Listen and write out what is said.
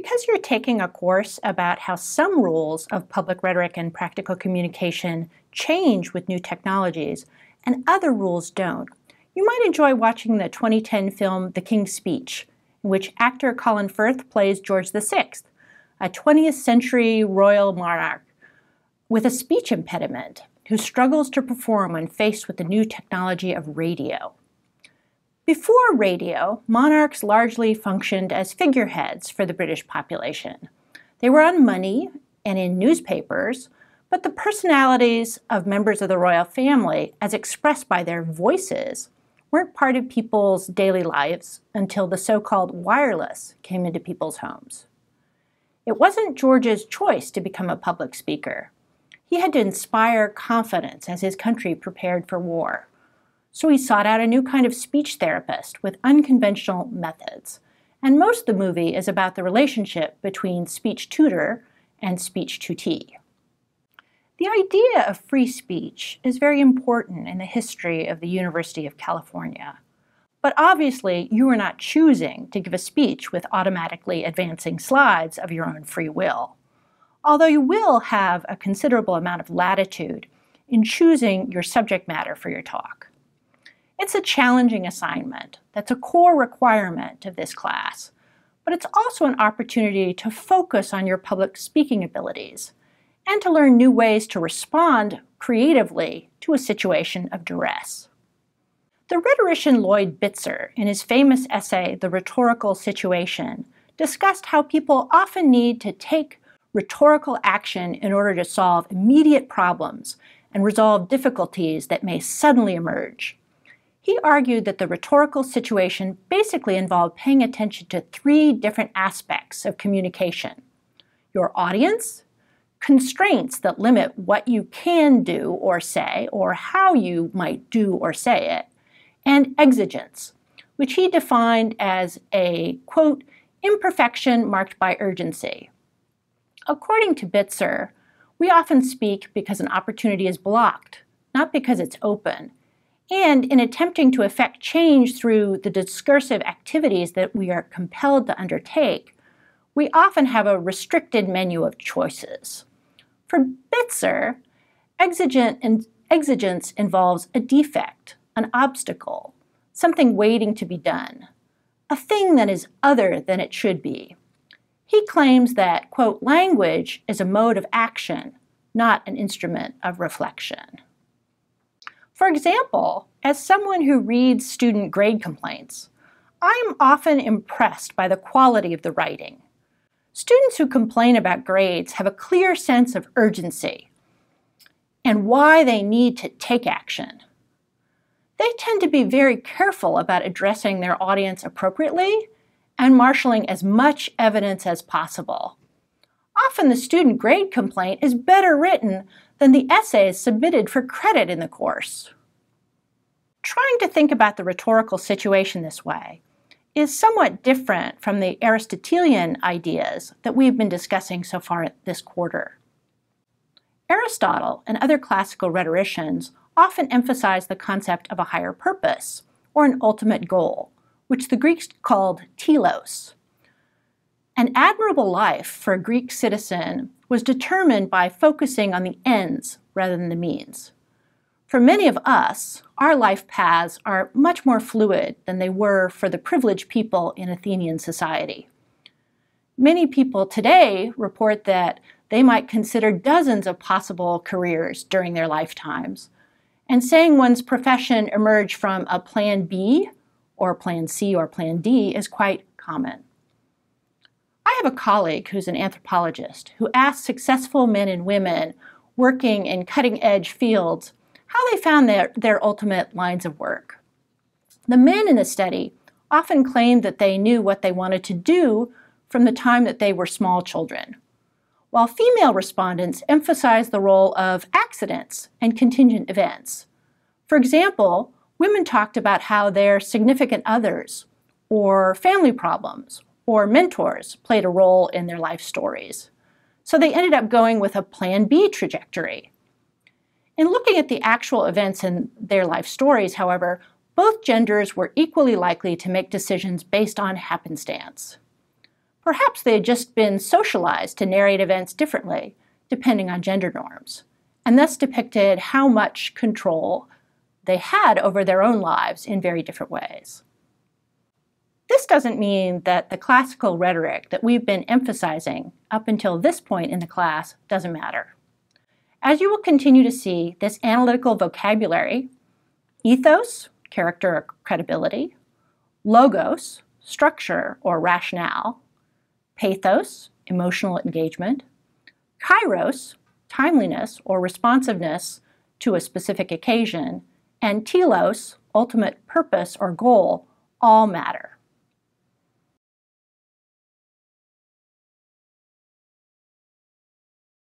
Because you're taking a course about how some rules of public rhetoric and practical communication change with new technologies and other rules don't, you might enjoy watching the 2010 film The King's Speech, in which actor Colin Firth plays George VI, a 20th century royal monarch with a speech impediment who struggles to perform when faced with the new technology of radio. Before radio, monarchs largely functioned as figureheads for the British population. They were on money and in newspapers, but the personalities of members of the royal family, as expressed by their voices, weren't part of people's daily lives until the so-called wireless came into people's homes. It wasn't George's choice to become a public speaker. He had to inspire confidence as his country prepared for war. So he sought out a new kind of speech therapist with unconventional methods. And most of the movie is about the relationship between speech tutor and speech tutee. The idea of free speech is very important in the history of the University of California. But obviously, you are not choosing to give a speech with automatically advancing slides of your own free will, although you will have a considerable amount of latitude in choosing your subject matter for your talk. It's a challenging assignment that's a core requirement of this class, but it's also an opportunity to focus on your public speaking abilities and to learn new ways to respond creatively to a situation of duress. The rhetorician Lloyd Bitzer, in his famous essay, The Rhetorical Situation, discussed how people often need to take rhetorical action in order to solve immediate problems and resolve difficulties that may suddenly emerge. He argued that the rhetorical situation basically involved paying attention to three different aspects of communication: your audience, constraints that limit what you can do or say, or how you might do or say it, and exigence, which he defined as a, quote, imperfection marked by urgency. According to Bitzer, we often speak because an opportunity is blocked, not because it's open. And in attempting to effect change through the discursive activities that we are compelled to undertake, we often have a restricted menu of choices. For Bitzer, exigence involves a defect, an obstacle, something waiting to be done, a thing that is other than it should be. He claims that, quote, language is a mode of action, not an instrument of reflection. For example, as someone who reads student grade complaints, I am often impressed by the quality of the writing. Students who complain about grades have a clear sense of urgency and why they need to take action. They tend to be very careful about addressing their audience appropriately and marshaling as much evidence as possible. Often the student grade complaint is better written than the essays submitted for credit in the course. Trying to think about the rhetorical situation this way is somewhat different from the Aristotelian ideas that we've been discussing so far this quarter. Aristotle and other classical rhetoricians often emphasize the concept of a higher purpose, or an ultimate goal, which the Greeks called telos. An admirable life for a Greek citizen was determined by focusing on the ends rather than the means. For many of us, our life paths are much more fluid than they were for the privileged people in Athenian society. Many people today report that they might consider dozens of possible careers during their lifetimes, and saying one's profession emerged from a plan B, or plan C, or plan D is quite common. I have a colleague who's an anthropologist who asked successful men and women working in cutting-edge fields how they found their ultimate lines of work. The men in the study often claimed that they knew what they wanted to do from the time that they were small children, while female respondents emphasized the role of accidents and contingent events. For example, women talked about how their significant others, or family problems, or mentors played a role in their life stories. So they ended up going with a plan B trajectory. In looking at the actual events in their life stories, however, both genders were equally likely to make decisions based on happenstance. Perhaps they had just been socialized to narrate events differently, depending on gender norms, and thus depicted how much control they had over their own lives in very different ways. This doesn't mean that the classical rhetoric that we've been emphasizing up until this point in the class doesn't matter. As you will continue to see, this analytical vocabulary, ethos, character or credibility, logos, structure or rationale, pathos, emotional engagement, kairos, timeliness or responsiveness to a specific occasion, and telos, ultimate purpose or goal, all matter.